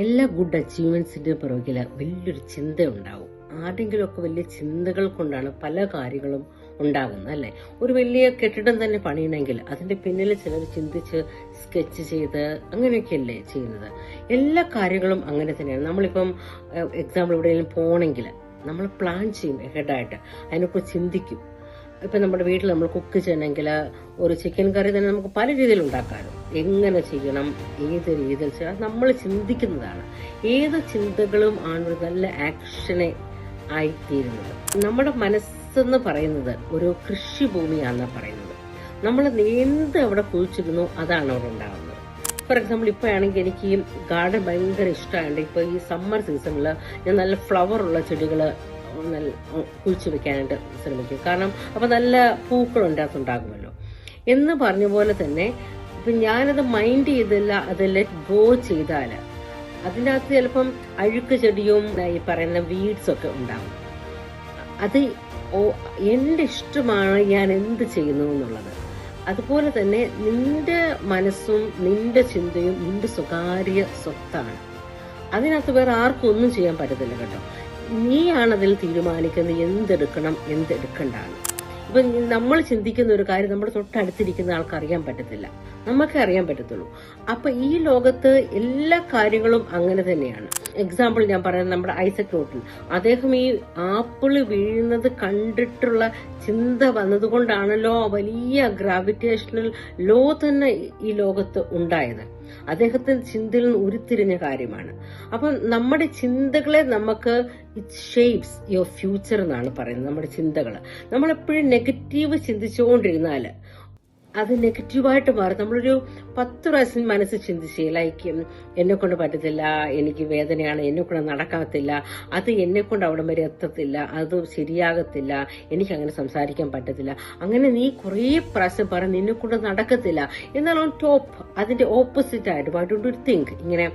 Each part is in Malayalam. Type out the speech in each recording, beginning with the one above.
എല്ലാ ഗുഡ് അച്ചീവ്മെന്റ്സിന്റെ പുറകിൽ വലിയൊരു ചിന്ത ഉണ്ടാവും. ആരെങ്കിലുമൊക്കെ വലിയ ചിന്തകൾ കൊണ്ടാണ് പല കാര്യങ്ങളും ഉണ്ടാകുന്നത്, അല്ലെ? ഒരു വലിയ കെട്ടിടം തന്നെ പണിയണമെങ്കിൽ അതിന്റെ പിന്നിൽ ചിലർ ചിന്തിച്ച് സ്കെച്ച് ചെയ്ത് അങ്ങനെയൊക്കെയല്ലേ ചെയ്യുന്നത്. എല്ലാ കാര്യങ്ങളും അങ്ങനെ തന്നെയാണ്. നമ്മളിപ്പം എക്സാമ്പിൾ എവിടെയെങ്കിലും പോകണമെങ്കിൽ നമ്മൾ പ്ലാൻ ചെയ്യും ഹെഡായിട്ട്, അതിനെക്കുറിച്ച് ചിന്തിക്കും. ഇപ്പം നമ്മുടെ വീട്ടിൽ നമ്മൾ കുക്ക് ചെയ്യണമെങ്കിൽ ഒരു ചിക്കൻ കറി തന്നെ നമുക്ക് പല രീതിയിൽ ഉണ്ടാക്കാമല്ലോ. എങ്ങനെ ചെയ്യണം, ഏത് രീതിയിൽ ചെയ്യണം, നമ്മൾ ചിന്തിക്കുന്നതാണ്. ഏത് ചിന്തകളും ആണ് ഒരു നല്ല ആക്ഷനെ ആയിത്തീരുന്നത്. നമ്മുടെ മനസ്സെന്ന് പറയുന്നത് ഒരു കൃഷിഭൂമിയാണെന്നാണ് പറയുന്നത്. നമ്മൾ എന്ത് അവിടെ കുഴിച്ചിരുന്നു അതാണ് അവിടെ ഉണ്ടാകുന്നത്. ഫോർ എക്സാമ്പിൾ ഇപ്പോഴാണെങ്കിൽ എനിക്ക് ഈ ഗാർഡൻ ഭയങ്കര ഇഷ്ടമായിട്ട് ഇപ്പോൾ ഈ സമ്മർ സീസണിൽ ഞാൻ നല്ല ഫ്ലവർ ഉള്ള ചെടികൾ നല്ല കുഴിച്ചു വെക്കാനായിട്ട് ശ്രമിക്കും. കാരണം അപ്പം നല്ല പൂക്കളുണ്ട്, അതുണ്ടാകുമല്ലോ എന്ന് പറഞ്ഞ പോലെ തന്നെ ഇപ്പം ഞാനത് മൈൻഡ് ചെയ്തില്ല, അത് ലെറ്റ് ഗോ ചെയ്താൽ അതിൻ്റെ അകത്ത് ചിലപ്പം അഴുക്ക് ചെടിയും ഈ പറയുന്ന വീഡ്സ് ഒക്കെ ഉണ്ടാകും. അത് എൻ്റെ ഇഷ്ടമാണ് ഞാൻ എന്ത് ചെയ്യുന്നു എന്നുള്ളത്. അതുപോലെ തന്നെ നിന്റെ മനസ്സും നിന്റെ ചിന്തയും നിന്റെ സ്വകാര്യ സ്വത്താണ്. അതിനകത്ത് വേറെ ആർക്കും ഒന്നും ചെയ്യാൻ പറ്റത്തില്ല കേട്ടോ. നീയാണതിൽ തീരുമാനിക്കുന്നത് എന്തെടുക്കണം എന്തെടുക്കണ്ടാണ്. ഇപ്പൊ നമ്മൾ ചിന്തിക്കുന്ന ഒരു കാര്യം നമ്മുടെ തൊട്ടടുത്തിരിക്കുന്ന ആൾക്ക് അറിയാൻ പറ്റത്തില്ല, നമുക്കേ അറിയാൻ പറ്റത്തുള്ളൂ. അപ്പൊ ഈ ലോകത്ത് എല്ലാ കാര്യങ്ങളും അങ്ങനെ തന്നെയാണ്. എക്സാമ്പിൾ ഞാൻ പറയുന്നത് നമ്മുടെ ഐസക് ന്യൂട്ടൻ, അദ്ദേഹം ഈ ആപ്പിള് വീഴുന്നത് കണ്ടിട്ടുള്ള ചിന്ത വന്നതുകൊണ്ടാണല്ലോ വലിയ ഗ്രാവിറ്റേഷണൽ ലോ തന്നെ ഈ ലോകത്ത് ഉണ്ടായത്. അദ്ദേഹത്തിന്റെ ചിന്തയിൽ നിന്ന് ഉരുത്തിരിഞ്ഞ കാര്യമാണ്. അപ്പം നമ്മുടെ ചിന്തകളെ നമുക്ക് ഇറ്റ് ഷേപ്സ് യുവർ ഫ്യൂച്ചർ എന്നാണ് പറയുന്നത്. നമ്മുടെ ചിന്തകൾ നമ്മളെപ്പോഴും നെഗറ്റീവ് ചിന്തിച്ചുകൊണ്ടിരുന്നാല് അത് നെഗറ്റീവായിട്ട് മാറും. നമ്മളൊരു 10 പ്രാവശ്യം മനസ്സ് ചിന്തിച്ച് ലൈക്ക് എന്നെ കൊണ്ട് പറ്റത്തില്ല, എനിക്ക് വേദനയാണ്, എന്നെ കൊണ്ട് നടക്കത്തില്ല, അത് എന്നെ കൊണ്ട് അവിടെ വരെ എത്തത്തില്ല, അത് ശരിയാകത്തില്ല, എനിക്ക് അങ്ങനെ സംസാരിക്കാൻ പറ്റത്തില്ല, അങ്ങനെ നീ കുറേ പ്രാവശ്യം പറഞ്ഞ് നിന്നെ കൊണ്ട് നടക്കത്തില്ല. എന്നാൽ ഓൺ ടോപ്പ് അതിന്റെ ഓപ്പോസിറ്റ് ആയിട്ട് വൈ ഡോണ്ട് യു തിങ്ക് ഇങ്ങനെ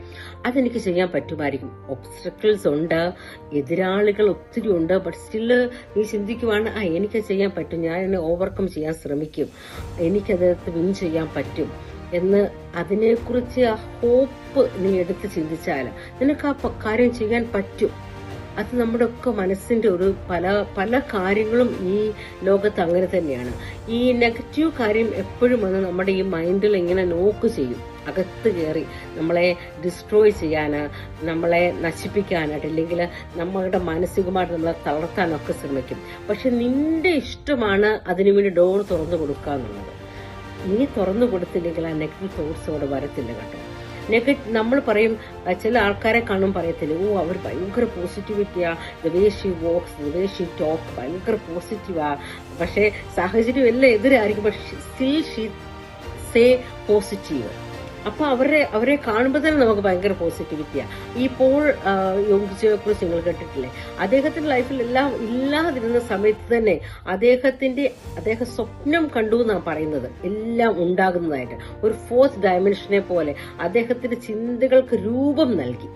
അതെനിക്ക് ചെയ്യാൻ പറ്റുമായിരിക്കും. ഒബ്സ്റ്റക്കിൾസ് ഉണ്ട്, എതിരാളികൾ ഒത്തിരി ഉണ്ട്, ബട്ട് സ്റ്റില് നീ ചിന്തിക്കുവാണ് എനിക്ക് ചെയ്യാൻ പറ്റും, ഞാൻ എന്നെ ഓവർകം ചെയ്യാൻ ശ്രമിക്കും, എനിക്കത് വിൻ ചെയ്യാൻ പറ്റും എന്ന് അതിനെക്കുറിച്ച് ആ ഹോപ്പ് നീ എടുത്ത് ചിന്തിച്ചാൽ നിനക്ക് ആ കാര്യം ചെയ്യാൻ പറ്റും. അത് നമ്മുടെ ഒക്കെ മനസ്സിന്റെ ഒരു പല കാര്യങ്ങളും ഈ ലോകത്ത് അങ്ങനെ തന്നെയാണ്. ഈ നെഗറ്റീവ് കാര്യം എപ്പോഴും വന്ന് നമ്മുടെ ഈ മൈൻഡിൽ ഇങ്ങനെ നോക്ക് ചെയ്യും, അകത്ത് കയറി നമ്മളെ ഡിസ്ട്രോയ് ചെയ്യാന്, നമ്മളെ നശിപ്പിക്കാനായിട്ട്, അല്ലെങ്കിൽ നമ്മളുടെ മാനസികമായിട്ട് നമ്മളെ തളർത്താനൊക്കെ ശ്രമിക്കും. പക്ഷെ നിന്റെ ഇഷ്ടമാണ് അതിനുവേണ്ടി ഡോർ തുറന്നു കൊടുക്കുക എന്നുള്ളത്. നീ തുറന്നു കൊടുത്തില്ലെങ്കിൽ ആ നെഗറ്റീവ് തോട്ട്സ് അവിടെ വരത്തില്ല കേട്ടോ. നമ്മൾ പറയും, ചില ആൾക്കാരെ കാണും പറയത്തില്ല, അവർ ഭയങ്കര പോസിറ്റിവിറ്റിയാ, the way she walks, the way she talk, ഭയങ്കര പോസിറ്റീവാ. പക്ഷെ സാഹചര്യം എല്ലാം എതിരായിരിക്കും, പക്ഷെ സ്റ്റിൽ ഷീ സേ പോസിറ്റീവ്. അപ്പൊ അവരെ കാണുമ്പോൾ തന്നെ നമുക്ക് ഭയങ്കര പോസിറ്റിവിറ്റിയാ. ഈ പോൾ യോങ്ജിയെ കുറിച്ച് നിങ്ങൾ കേട്ടിട്ടില്ലേ? അദ്ദേഹത്തിന്റെ ലൈഫിൽ എല്ലാം ഇല്ലാതിരുന്ന സമയത്ത് തന്നെ അദ്ദേഹം സ്വപ്നം കണ്ടു എന്നാണ് പറയുന്നത്, എല്ലാം ഉണ്ടാകുന്നതായിട്ട്. ഒരു 4th ഡയമെൻഷനെ പോലെ അദ്ദേഹത്തിന്റെ ചിന്തകൾക്ക് രൂപം നൽകി.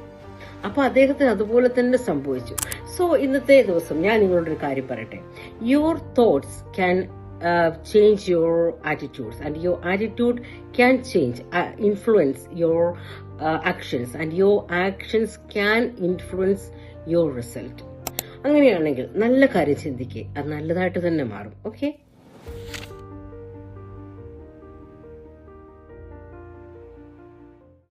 അപ്പൊ അദ്ദേഹത്തിന് അതുപോലെ തന്നെ സംഭവിച്ചു. സോ ഇന്നത്തെ ദിവസം ഞാൻ നിങ്ങളോടൊരു കാര്യം പറയട്ടെ. Your thoughts can change your attitudes, and your attitude can influence your actions, and your actions can influence your result. അങ്ങനെയാണെങ്കിൽ നല്ല കാര്യം ചിന്തിക്കുക, അത് നല്ലതായിട്ട് തന്നെ മാറും. ഓക്കെ.